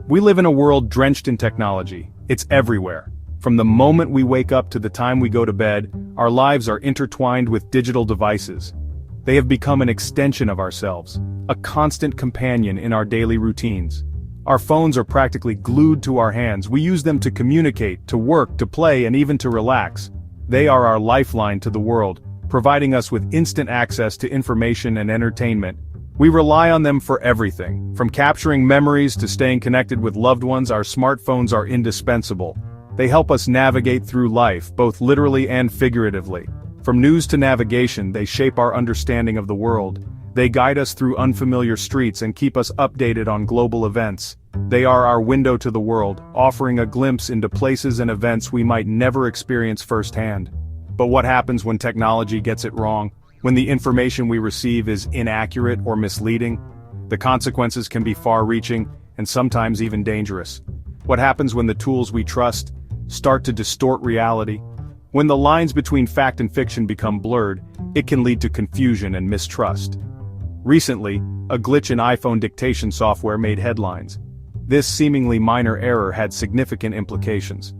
We live in a world drenched in technology. It's everywhere. From the moment we wake up to the time we go to bed, our lives are intertwined with digital devices. They have become an extension of ourselves, a constant companion in our daily routines. Our phones are practically glued to our hands. We use them to communicate, to work, to play, and even to relax. They are our lifeline to the world, providing us with instant access to information and entertainment. We rely on them for everything. From capturing memories to staying connected with loved ones, our smartphones are indispensable. They help us navigate through life, both literally and figuratively. From news to navigation, they shape our understanding of the world. They guide us through unfamiliar streets and keep us updated on global events. They are our window to the world, offering a glimpse into places and events we might never experience firsthand. But what happens when technology gets it wrong? When the information we receive is inaccurate or misleading? The consequences can be far-reaching, and sometimes even dangerous. What happens when the tools we trust start to distort reality? When the lines between fact and fiction become blurred, it can lead to confusion and mistrust. Recently, a glitch in iPhone dictation software made headlines. This seemingly minor error had significant implications.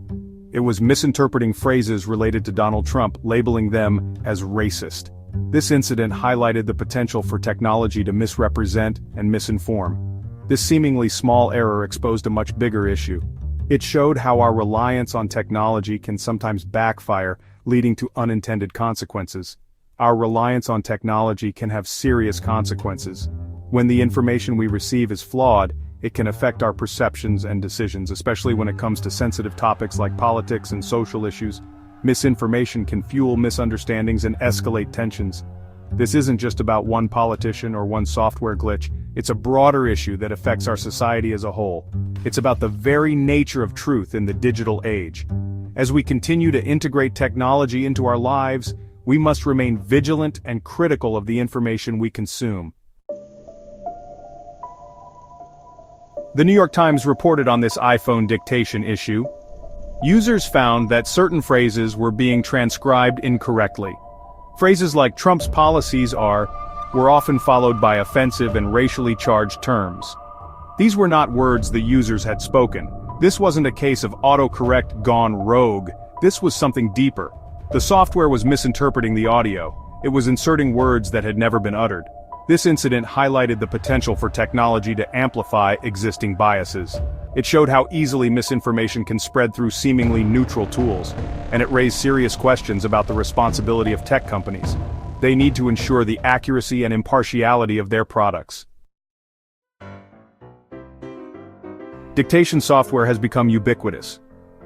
It was misinterpreting phrases related to Donald Trump, labeling them as racist. This incident highlighted the potential for technology to misrepresent and misinform. This seemingly small error exposed a much bigger issue. It showed how our reliance on technology can sometimes backfire, leading to unintended consequences. Our reliance on technology can have serious consequences. When the information we receive is flawed, it can affect our perceptions and decisions, especially when it comes to sensitive topics like politics and social issues. Misinformation can fuel misunderstandings and escalate tensions. This isn't just about one politician or one software glitch, it's a broader issue that affects our society as a whole. It's about the very nature of truth in the digital age. As we continue to integrate technology into our lives, we must remain vigilant and critical of the information we consume. The New York Times reported on this iPhone dictation issue. Users found that certain phrases were being transcribed incorrectly. Phrases like Trump's policies were often followed by offensive and racially charged terms. These were not words the users had spoken. This wasn't a case of autocorrect gone rogue. This was something deeper. The software was misinterpreting the audio. It was inserting words that had never been uttered. This incident highlighted the potential for technology to amplify existing biases. It showed how easily misinformation can spread through seemingly neutral tools, and it raised serious questions about the responsibility of tech companies. They need to ensure the accuracy and impartiality of their products. Dictation software has become ubiquitous.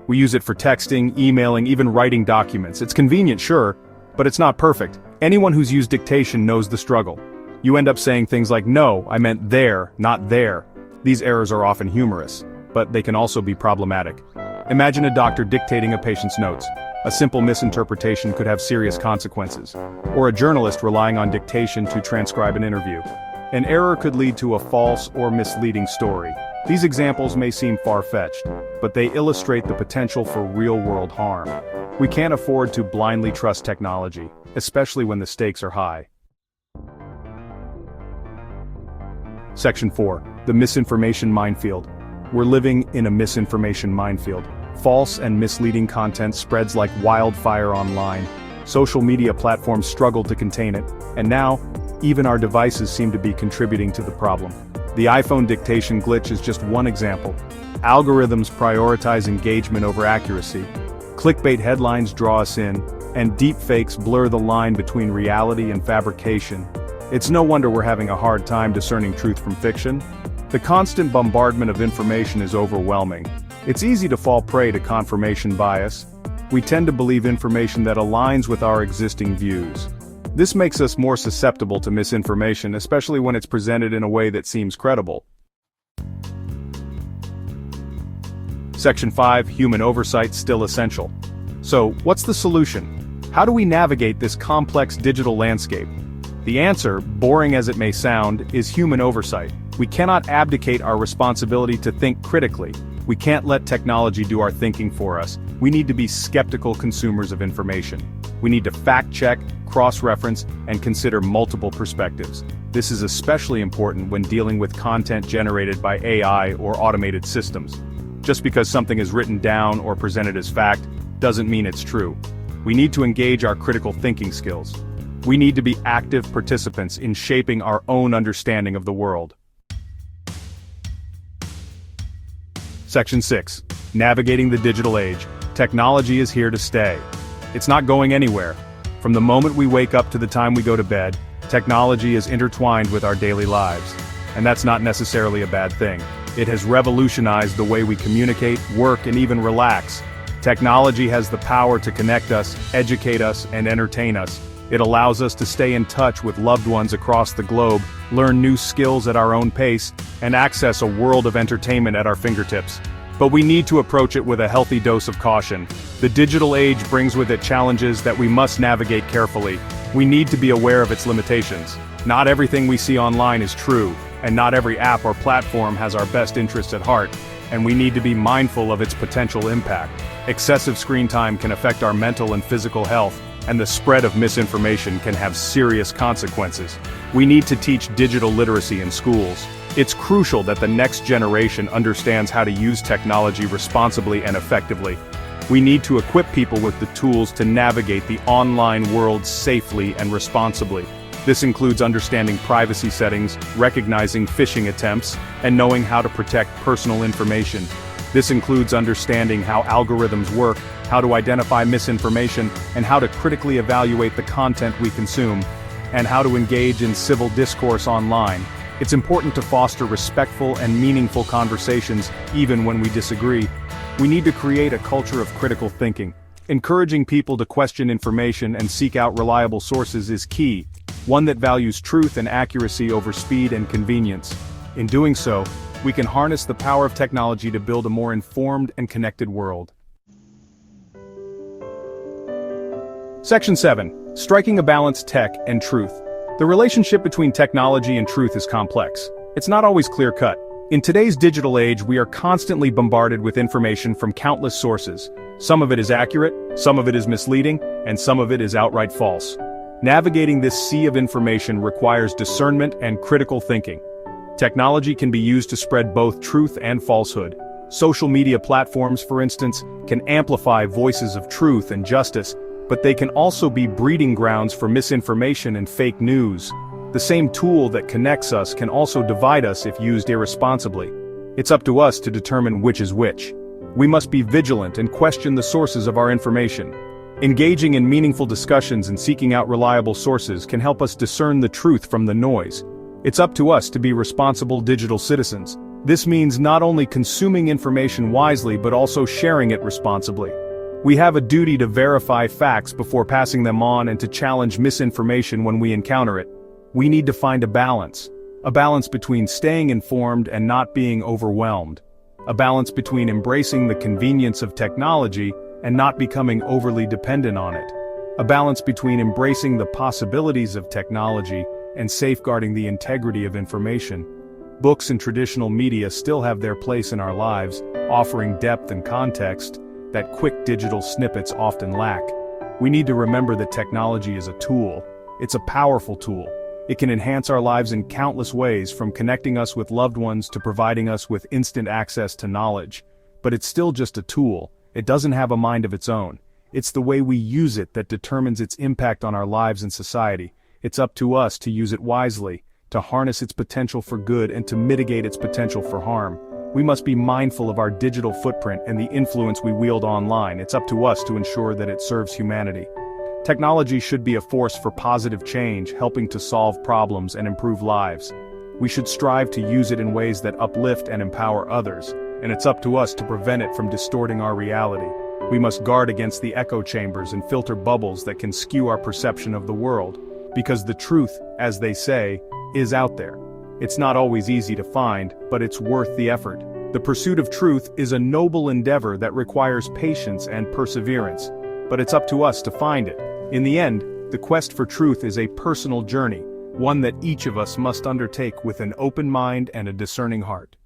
We use it for texting, emailing, even writing documents. It's convenient, sure, but it's not perfect. Anyone who's used dictation knows the struggle. You end up saying things like, "No, I meant there, not there." These errors are often humorous, but they can also be problematic. Imagine a doctor dictating a patient's notes. A simple misinterpretation could have serious consequences. Or a journalist relying on dictation to transcribe an interview. An error could lead to a false or misleading story. These examples may seem far-fetched, but they illustrate the potential for real-world harm. We can't afford to blindly trust technology, especially when the stakes are high. Section 4. The misinformation minefield. We're living in a misinformation minefield. False and misleading content spreads like wildfire online. Social media platforms struggle to contain it, and now, even our devices seem to be contributing to the problem. The iPhone dictation glitch is just one example. Algorithms prioritize engagement over accuracy. Clickbait headlines draw us in, and deepfakes blur the line between reality and fabrication. It's no wonder we're having a hard time discerning truth from fiction. The constant bombardment of information is overwhelming. It's easy to fall prey to confirmation bias. We tend to believe information that aligns with our existing views. This makes us more susceptible to misinformation, especially when it's presented in a way that seems credible. Section 5. Human oversight still essential. So, what's the solution? How do we navigate this complex digital landscape? The answer, boring as it may sound, is human oversight. We cannot abdicate our responsibility to think critically. We can't let technology do our thinking for us. We need to be skeptical consumers of information. We need to fact-check, cross-reference, and consider multiple perspectives. This is especially important when dealing with content generated by AI or automated systems. Just because something is written down or presented as fact doesn't mean it's true. We need to engage our critical thinking skills. We need to be active participants in shaping our own understanding of the world. Section 6. Navigating the digital age. Technology is here to stay. It's not going anywhere. From the moment we wake up to the time we go to bed, technology is intertwined with our daily lives. And that's not necessarily a bad thing. It has revolutionized the way we communicate, work, and even relax. Technology has the power to connect us, educate us, and entertain us. It allows us to stay in touch with loved ones across the globe, learn new skills at our own pace, and access a world of entertainment at our fingertips. But we need to approach it with a healthy dose of caution. The digital age brings with it challenges that we must navigate carefully. We need to be aware of its limitations. Not everything we see online is true, and not every app or platform has our best interests at heart, and we need to be mindful of its potential impact. Excessive screen time can affect our mental and physical health, and the spread of misinformation can have serious consequences. We need to teach digital literacy in schools. It's crucial that the next generation understands how to use technology responsibly and effectively. We need to equip people with the tools to navigate the online world safely and responsibly. This includes understanding privacy settings, recognizing phishing attempts, and knowing how to protect personal information. This includes understanding how algorithms work, how to identify misinformation, and how to critically evaluate the content we consume, and how to engage in civil discourse online. It's important to foster respectful and meaningful conversations, even when we disagree. We need to create a culture of critical thinking. Encouraging people to question information and seek out reliable sources is key, one that values truth and accuracy over speed and convenience. In doing so, we can harness the power of technology to build a more informed and connected world. Section 7. Striking a balance: tech and truth. The relationship between technology and truth is complex. It's not always clear-cut. In today's digital age, we are constantly bombarded with information from countless sources. Some of it is accurate, some of it is misleading, and some of it is outright false. Navigating this sea of information requires discernment and critical thinking. Technology can be used to spread both truth and falsehood. Social media platforms, for instance, can amplify voices of truth and justice, but they can also be breeding grounds for misinformation and fake news. The same tool that connects us can also divide us if used irresponsibly. It's up to us to determine which is which. We must be vigilant and question the sources of our information. Engaging in meaningful discussions and seeking out reliable sources can help us discern the truth from the noise. It's up to us to be responsible digital citizens. This means not only consuming information wisely but also sharing it responsibly. We have a duty to verify facts before passing them on and to challenge misinformation when we encounter it. We need to find a balance between staying informed and not being overwhelmed. A balance between embracing the convenience of technology and not becoming overly dependent on it. A balance between embracing the possibilities of technology and safeguarding the integrity of information. Books and traditional media still have their place in our lives, offering depth and context that quick digital snippets often lack. We need to remember that technology is a tool. It's a powerful tool. It can enhance our lives in countless ways, from connecting us with loved ones to providing us with instant access to knowledge. But it's still just a tool. It doesn't have a mind of its own. It's the way we use it that determines its impact on our lives and society. It's up to us to use it wisely, to harness its potential for good and to mitigate its potential for harm. We must be mindful of our digital footprint and the influence we wield online. It's up to us to ensure that it serves humanity. Technology should be a force for positive change, helping to solve problems and improve lives. We should strive to use it in ways that uplift and empower others, and it's up to us to prevent it from distorting our reality. We must guard against the echo chambers and filter bubbles that can skew our perception of the world, because the truth, as they say, is out there. It's not always easy to find, but it's worth the effort. The pursuit of truth is a noble endeavor that requires patience and perseverance, but it's up to us to find it. In the end, the quest for truth is a personal journey, one that each of us must undertake with an open mind and a discerning heart.